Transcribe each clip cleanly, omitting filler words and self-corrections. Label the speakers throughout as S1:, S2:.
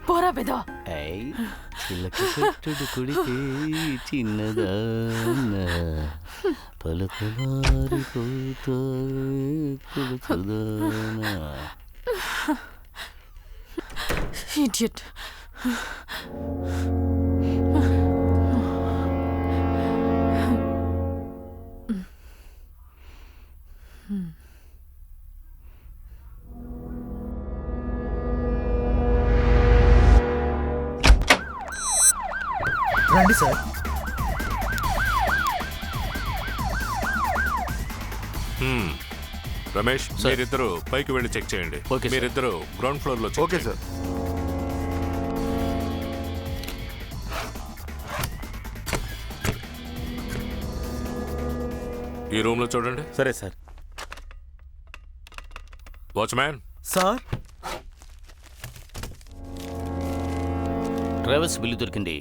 S1: పోరా పెదో.
S2: చిలక చెట్టుడు కొడితే చిన్నదాన పలుకులారిపోతానా.
S1: ఇడియట్.
S3: రండి సార్.
S4: రమేష్, మీరిద్దరు పైకి వెళ్ళి చెక్ చేయండి. మీరిద్దరు గ్రౌండ్ ఫ్లోర్ లో.
S3: Okay sir.
S4: ఈ రూమ్ లో చూడండి.
S2: సరే sir.
S4: Watchman.
S3: Sir.
S2: Travels bill దొరికింది.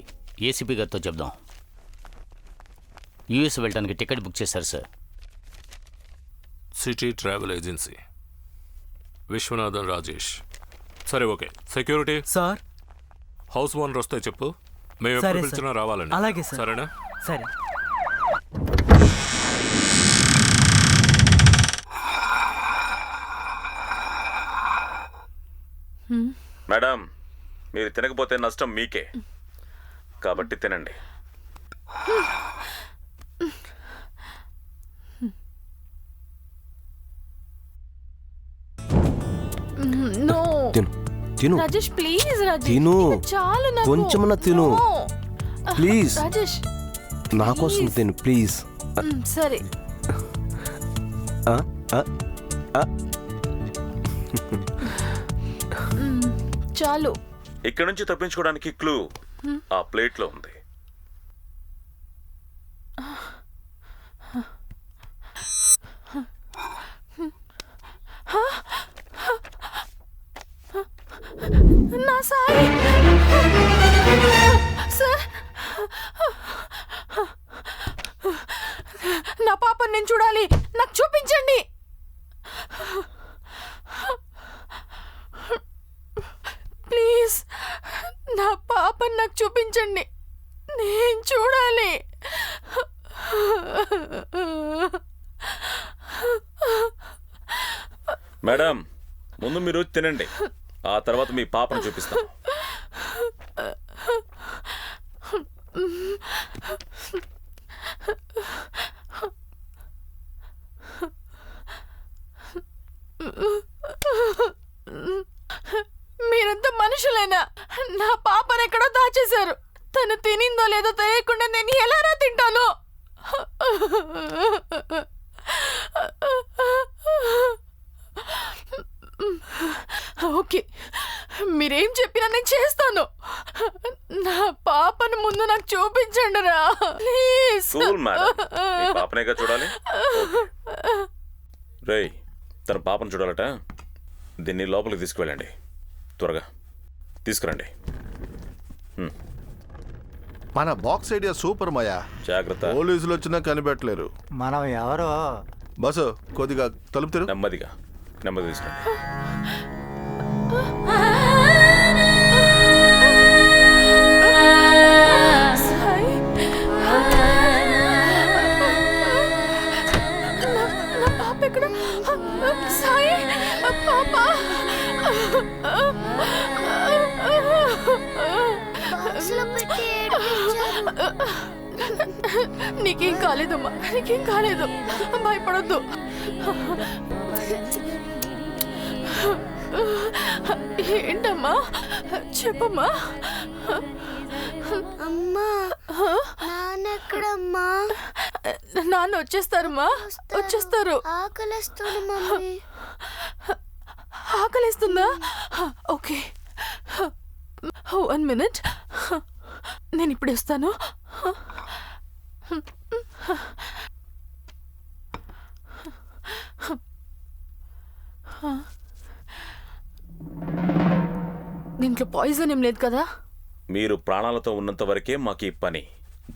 S2: ఏసీపీ గారితో చెప్దాం. యూఎస్ వెళ్ళడానికి టికెట్ బుక్ చేశారు sir.
S4: City travel agency, Viswanathan Rajesh. సరే, okay. Security
S3: sir.
S4: House owner వస్తే చెప్పు, మేము ఎప్పుడు పిలిచినా రావాలని.
S3: అలాగే సార్.
S4: సరేనా?
S3: సరే.
S5: మేడం, మీరు తినకపోతే నష్టం మీకే, కాబట్టి తినండి.
S1: నో
S6: తిను
S1: రాజేష్, ప్లీజ్ రాజేష్.
S6: తిను.
S1: చాలు నాకు.
S6: కొంచెమన్నా తిను ప్లీజ్.
S1: రాజేష్
S6: నా కోసం తిను ప్లీజ్.
S1: సరే. చాలు.
S5: ఇక్కడ నుంచి తప్పించుకోవడానికి క్లూ ఆ ప్లేట్ లో ఉంది.
S1: నా సాయి సార్, నా పాపని నేను చూడాలి, నాకు చూపించండి. ప్లీజ్, నా పాపని నాకు చూపించండి, నేను చూడాలి.
S5: మేడం, ముందు మీరు తినండి, ఆ తర్వాత మీ పాపను చూపిస్తాం.
S1: మీరంతా మనుషులేనా? నా పాపను ఎక్కడో దాచేశారు. తను తినిందో లేదో తెలియకుండా నేను ఎలారా తింటాను? ఓకే, మీరేం చెప్పినా నేను చేస్తాను. నా పాపను ముందు నాకు చూపించండి రా ప్లీజ్.
S5: పాపనేగా చూడాలి. రేయ్, తన పాపను చూడాలట. దీన్ని లోపలికి తీసుకువెళ్ళండి, త్వరగా తీసుకురండి.
S7: మన బాక్స్ ఐడియా సూపర్ మాయా.
S5: జాగ్రత్త,
S7: పోలీసులు వచ్చినా కనిపెట్టలేరు.
S3: మనం ఎవరో.
S7: బస్సు కొద్దిగా తలుపు తెరు.
S5: నెమ్మదిగా నెమ్మది తీసుకురండి.
S1: నా పాప ఎక్కడ? సాయి, పాప. నీకేం కాలేదమ్మా, నీకేం కాలేదు, భయపడొద్దు. ఏంటమ్మా, చెప్పమ్మా.
S8: అమ్మా, నాన్నెక్కడమ్మా?
S1: నాన్న వచ్చేస్తారమ్మా, వచ్చేస్తారు.
S8: ఆకలిస్తుంది మమ్మీ.
S1: ఆకలిస్తుందా? ఓకే, 1 minute, నేను ఇప్పుడు వస్తాను. దీంట్లో పాయిజన్ ఏం లేదు కదా?
S5: మీరు ప్రాణాలతో ఉన్నంత వరకే మాకు ఈ పని.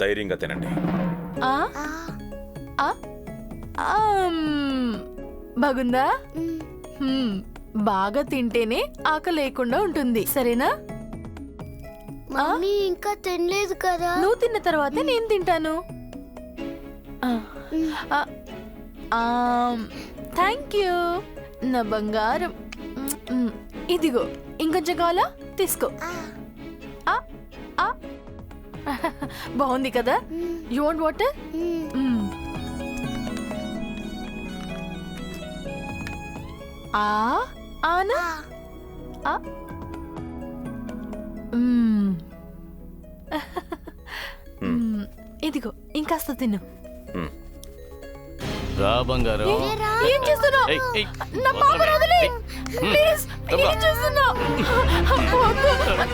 S5: ధైర్యంగా తినండి.
S1: బాగుందా? బాగా తింటేనే ఆకలి లేకుండా ఉంటుంది, సరేనా?
S8: మమ్మీ ఇంకా తినలేదు కదా.
S1: నువ్వు తిన్న తర్వాతే నేను తింటాను. థ్యాంక్ యూ నా బంగారం. ఇదిగో ఇంకొంచెం కావాలా? తీసుకో. బాగుంది కదా? You want water? ఆనా? ఇదిగో ఇంకాస్త తిను.
S2: రా బంగారం.
S1: ఏం చేస్తున్నావు? నా పాపను వదిలేయ్. ప్లీజ్, ఏం చేస్తున్నావు? వద్దు,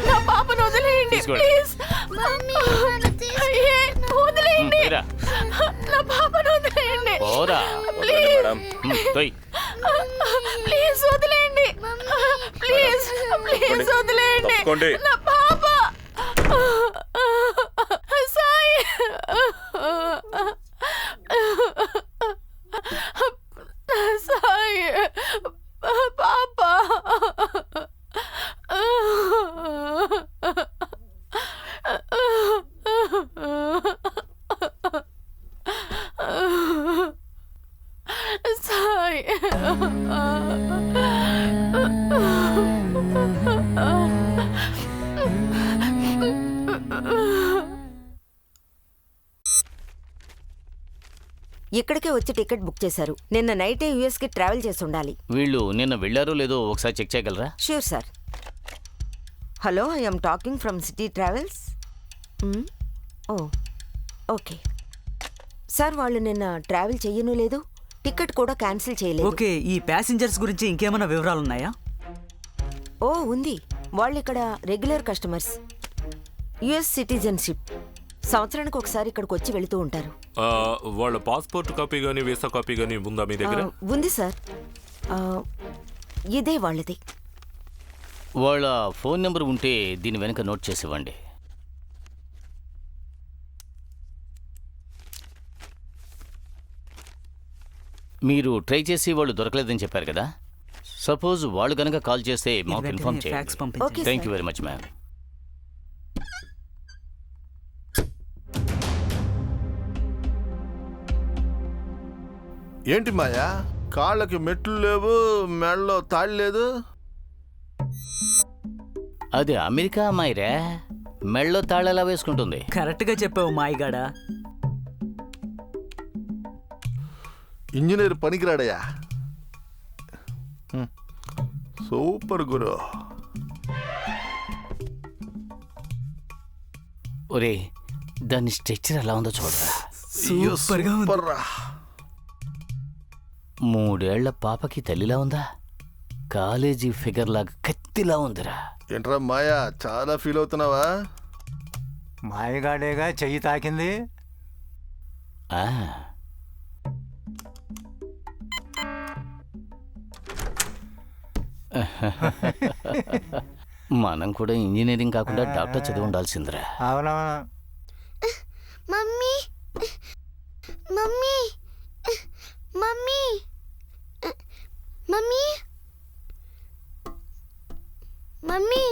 S1: నా పాపను వదిలేయండి ప్లీజ్.
S8: మమ్మీ
S1: వదిలేయండి, నా పాపను వదిలేయండి ప్లీజ్. ప్లీజ్ వదిలేయండి, ప్లీజ్ ప్లీజ్ వదిలేయండి నా పాప. సాయి, సాయి పాప. సాయి,
S3: ఇక్కడికే వచ్చి టికెట్ బుక్ చేశారు. నిన్న నైటే యూఎస్కి ట్రావెల్ చేసి ఉండాలి.
S2: వీళ్ళు నిన్న వెళ్ళారో లేదో ఒకసారి చెక్ చేయగలరా?
S3: Sure sir. Hello, I'm talking from city travels. ఓ ఓకే సార్, వాళ్ళు నిన్న ట్రావెల్ చెయ్యను లేదు, టికెట్ కూడా క్యాన్సిల్ చేయలేదు.
S9: ఓకే, ఈ ప్యాసింజర్స్ గురించి ఇంకేమైనా వివరాలు ఉన్నాయా?
S3: ఓ ఉంది, వాళ్ళు ఇక్కడ రెగ్యులర్ కస్టమర్స్, యుఎస్ సిటిజన్షిప్, సంవత్సరానికి ఒకసారి ఇక్కడికి వచ్చి వెళుతూ ఉంటారు.
S4: వాళ్ళ పాస్పోర్ట్ కాపీ కానీ వీసా కాపీ కానీ ఉందా మీ దగ్గర?
S3: ఉంది సార్, ఇదే వాళ్ళది.
S2: వాళ్ళ ఫోన్ నెంబర్ ఉంటే దీని వెనక నోట్ చేసి ఇవ్వండి. మీరు ట్రై చేసి వాళ్ళు దొరకలేదని చెప్పారు కదా, సపోజ్ వాళ్ళు కనుక కాల్ చేస్తే మాకు ఇన్ఫార్మ్ చేయండి. Thank you very much ma'am.
S7: ఏంటి మాయా, కాళ్ళకి మెట్లు లేవు, మెడలో తాళి లేదు.
S2: అది అమెరికా అమ్మాయిరా, మెళ్ళో తాళాలా వేసుకుంటుంది.
S9: కరెక్ట్గా చెప్పావు మాయిగాడా.
S7: ఇంజనీర్ పనికిరాడయ్యా. సూపర్ గురు.
S2: ఒరే, దాని స్ట్రక్చర్ ఎలా ఉందో చూడరా.
S7: సూపర్ రా.
S2: 3 ఏళ్ల పాపకి తల్లిలా ఉందా, కాలేజీ ఫిగర్ లాగా కత్తిలా ఉందిరా.
S7: ఏంట్రా మాయా, చాలా ఫీల్ అవుతున్నావా?
S10: మాయగాడేగా చెయ్యి తాకింది.
S2: మనం కూడా ఇంజనీరింగ్ కాకుండా డాక్టర్ చదివి ఉండాల్సిందిరా.
S10: అవునవును.
S8: Mummy mummy mummy mummy mummy.